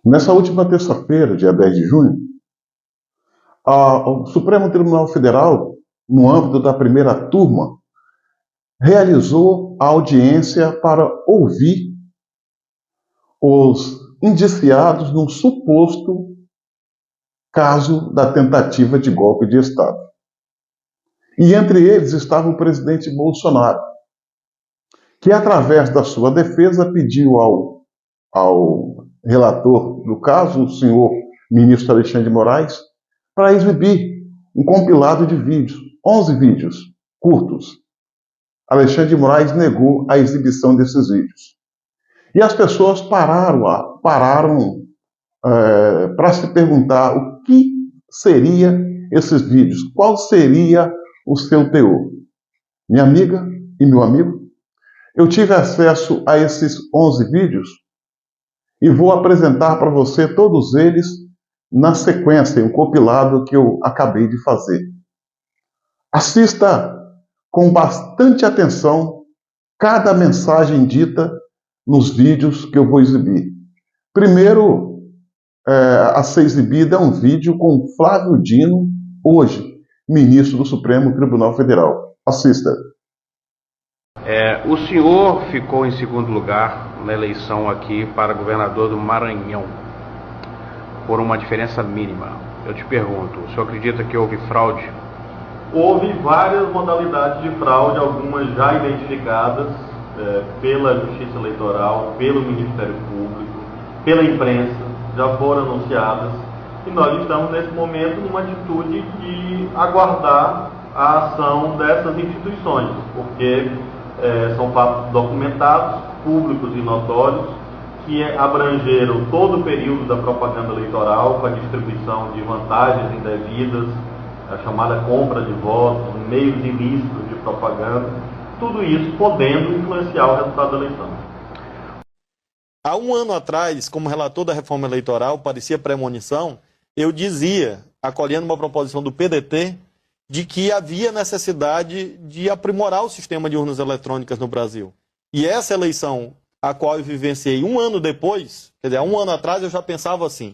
Nessa última terça-feira, dia 10 de junho, o Supremo Tribunal Federal, no âmbito da primeira turma, realizou a audiência para ouvir os indiciados num suposto caso da tentativa de golpe de Estado. E entre eles estava o presidente Bolsonaro, que, através da sua defesa, pediu ao relator do caso, o senhor ministro Alexandre de Moraes, para exibir um compilado de vídeos, 11 vídeos curtos. Alexandre de Moraes negou a exibição desses vídeos. E as pessoas pararam para se perguntar o que seria esses vídeos, qual seria o seu teor. Minha amiga e meu amigo, eu tive acesso a esses 11 vídeos e vou apresentar para você todos eles na sequência, um compilado que eu acabei de fazer. Assista com bastante atenção cada mensagem dita nos vídeos que eu vou exibir. Primeiro, a ser exibida é um vídeo com Flávio Dino, hoje ministro do Supremo Tribunal Federal. Assista. O senhor ficou em segundo lugar na eleição aqui para governador do Maranhão, por uma diferença mínima. Eu te pergunto, o senhor acredita que houve fraude? Houve várias modalidades de fraude, algumas já identificadas pela Justiça Eleitoral, pelo Ministério Público, pela imprensa, já foram anunciadas. E nós estamos, nesse momento, numa atitude de aguardar a ação dessas instituições, porque são fatos documentados, públicos e notórios, que abrangeram todo o período da propaganda eleitoral, com a distribuição de vantagens indevidas, a chamada compra de votos, meios ilícitos de propaganda, tudo isso podendo influenciar o resultado da eleição. Há um ano atrás, como relator da reforma eleitoral, parecia premonição, eu dizia, acolhendo uma proposição do PDT, de que havia necessidade de aprimorar o sistema de urnas eletrônicas no Brasil. E essa eleição, a qual eu vivenciei um ano depois, quer dizer, há um ano atrás eu já pensava assim.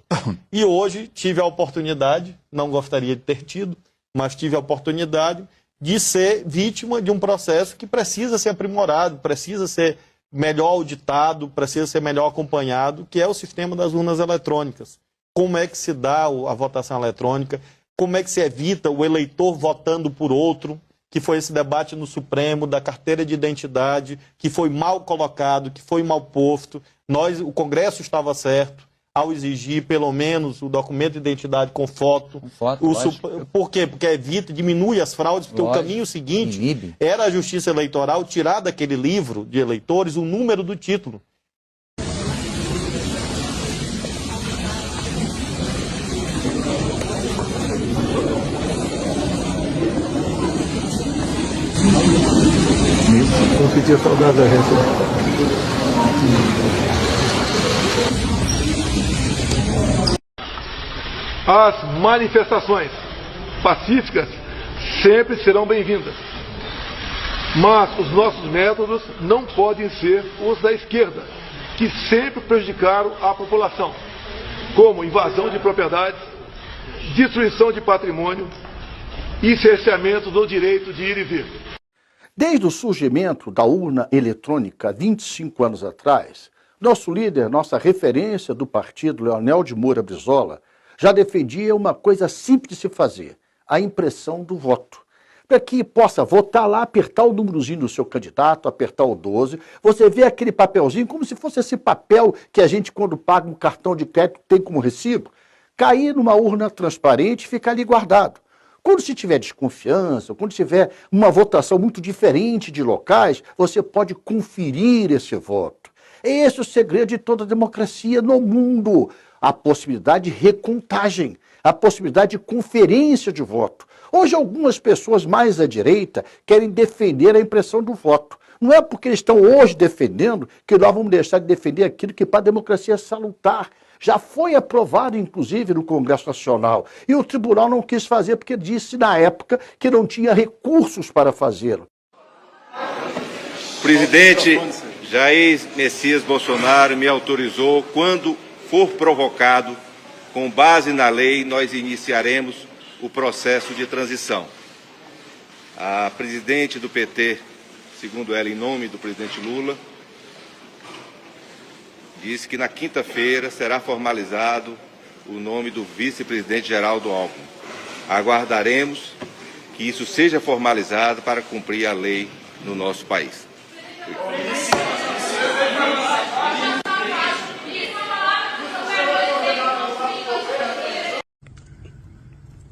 E hoje tive a oportunidade, não gostaria de ter tido, mas tive a oportunidade de ser vítima de um processo que precisa ser aprimorado, precisa ser melhor auditado, precisa ser melhor acompanhado, que é o sistema das urnas eletrônicas. Como é que se dá a votação eletrônica? Como é que se evita o eleitor votando por outro, que foi esse debate no Supremo, da carteira de identidade, que foi mal colocado, que foi mal posto. O Congresso estava certo ao exigir, pelo menos, o documento de identidade com foto. Por quê? Porque evita, diminui as fraudes, porque o caminho seguinte era a Justiça Eleitoral tirar daquele livro de eleitores o número do título. Vou sentir saudade da gente. As manifestações pacíficas sempre serão bem-vindas. Mas os nossos métodos não podem ser os da esquerda, que sempre prejudicaram a população, como invasão de propriedades, destruição de patrimônio e cerceamento do direito de ir e vir. Desde o surgimento da urna eletrônica 25 anos atrás, nosso líder, nossa referência do partido, Leonel de Moura Brizola, já defendia uma coisa simples de se fazer, a impressão do voto. Para que possa votar lá, apertar o númerozinho do seu candidato, apertar o 12, você vê aquele papelzinho como se fosse esse papel que a gente, quando paga um cartão de crédito, tem como recibo, cair numa urna transparente e ficar ali guardado. Quando se tiver desconfiança, quando tiver uma votação muito diferente de locais, você pode conferir esse voto. Esse é o segredo de toda a democracia no mundo. A possibilidade de recontagem, a possibilidade de conferência de voto. Hoje algumas pessoas mais à direita querem defender a impressão do voto. Não é porque eles estão hoje defendendo que nós vamos deixar de defender aquilo que para a democracia é salutar. Já foi aprovado, inclusive, no Congresso Nacional. E o tribunal não quis fazer porque disse, na época, que não tinha recursos para fazê-lo. O presidente Jair Messias Bolsonaro me autorizou, quando for provocado, com base na lei, nós iniciaremos o processo de transição. A presidente do PT, segundo ela, em nome do presidente Lula, disse que na quinta-feira será formalizado o nome do vice-presidente Geraldo Alckmin. Aguardaremos que isso seja formalizado para cumprir a lei no nosso país.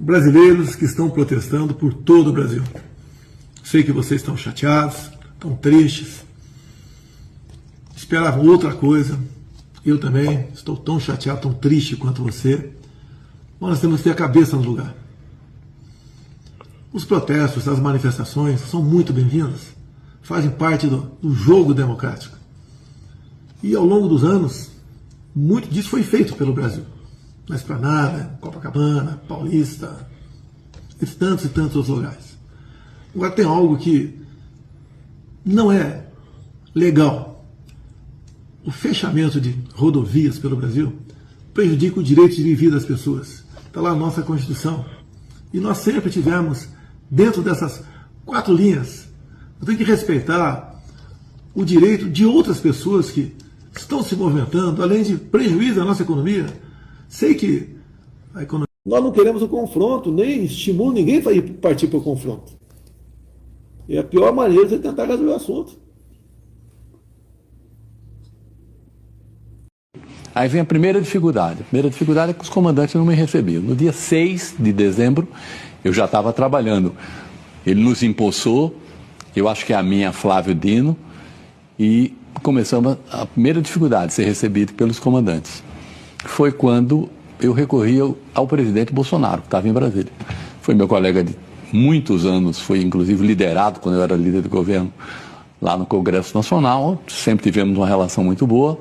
Brasileiros que estão protestando por todo o Brasil. Sei que vocês estão chateados, estão tristes, esperavam outra coisa. Eu também estou tão chateado, tão triste quanto você. Mas nós temos que ter a cabeça no lugar. Os protestos, as manifestações são muito bem-vindas, fazem parte do jogo democrático. E ao longo dos anos, muito disso foi feito pelo Brasil. Na Esplanada, Copacabana, Paulista, e tantos outros lugares. Agora tem algo que não é legal. O fechamento de rodovias pelo Brasil prejudica o direito de viver das pessoas. Está lá a nossa Constituição. E nós sempre tivemos, dentro dessas 4 linhas, nós temos que respeitar o direito de outras pessoas que estão se movimentando, além de prejuízo à nossa economia. Sei que a economia... Nós não queremos o confronto, nem estimulo ninguém a partir para o confronto. É a pior maneira de tentar resolver o assunto. Aí vem a primeira dificuldade. A primeira dificuldade é que os comandantes não me recebiam. No dia 6 de dezembro, eu já estava trabalhando. Ele nos empossou, eu acho que é a minha, Flávio Dino, e começamos a primeira dificuldade, ser recebido pelos comandantes. Foi quando eu recorri ao presidente Bolsonaro, que estava em Brasília. Foi meu colega de muitos anos, foi inclusive liderado quando eu era líder do governo lá no Congresso Nacional, sempre tivemos uma relação muito boa,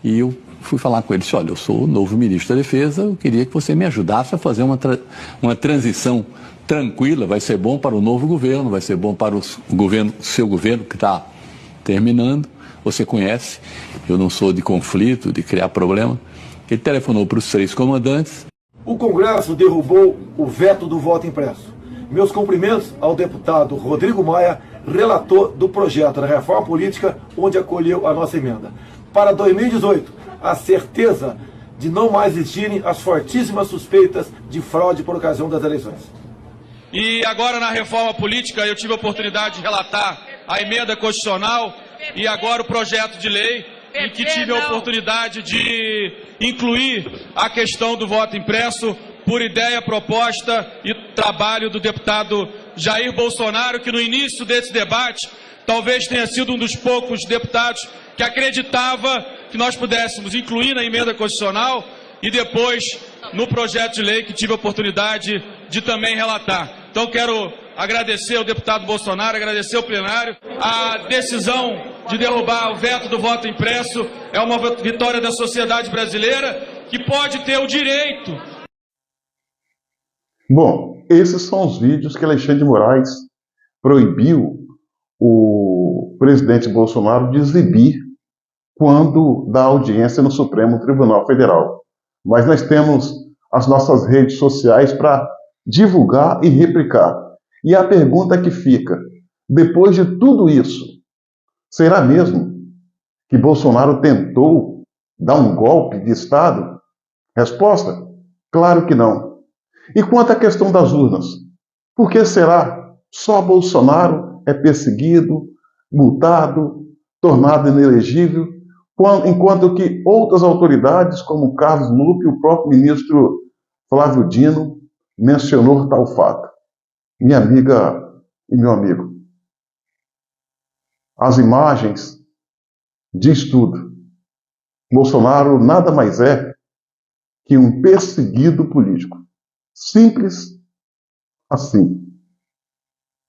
e eu fui falar com ele, disse, olha, eu sou o novo ministro da Defesa, eu queria que você me ajudasse a fazer uma transição tranquila, vai ser bom para o novo governo, vai ser bom para o seu governo que está terminando, você conhece, eu não sou de conflito, de criar problema. Ele telefonou para os 3 comandantes. O Congresso derrubou o veto do voto impresso. Meus cumprimentos ao deputado Rodrigo Maia, relator do projeto da reforma política, onde acolheu a nossa emenda. Para 2018, a certeza de não mais existirem as fortíssimas suspeitas de fraude por ocasião das eleições. E agora na reforma política eu tive a oportunidade de relatar a emenda constitucional e agora o projeto de lei, em que tive a oportunidade de incluir a questão do voto impresso por ideia, proposta e trabalho do deputado Jair Bolsonaro, que no início desse debate talvez tenha sido um dos poucos deputados que acreditava que nós pudéssemos incluir na emenda constitucional e depois no projeto de lei que tive a oportunidade de também relatar. Então quero agradecer ao deputado Bolsonaro, agradecer ao plenário. A decisão de derrubar o veto do voto impresso é uma vitória da sociedade brasileira que pode ter o direito. Bom, esses são os vídeos que Alexandre de Moraes proibiu o presidente Bolsonaro de exibir quando dá audiência no Supremo Tribunal Federal. Mas nós temos as nossas redes sociais para divulgar e replicar. E a pergunta que fica, depois de tudo isso, será mesmo que Bolsonaro tentou dar um golpe de Estado? Resposta? Claro que não. E quanto à questão das urnas? Por que será só Bolsonaro é perseguido, multado, tornado inelegível, enquanto que outras autoridades, como Carlos Lupe e o próprio ministro Flávio Dino, mencionou tal fato? Minha amiga e meu amigo, as imagens diz tudo. Bolsonaro nada mais é que um perseguido político. Simples assim.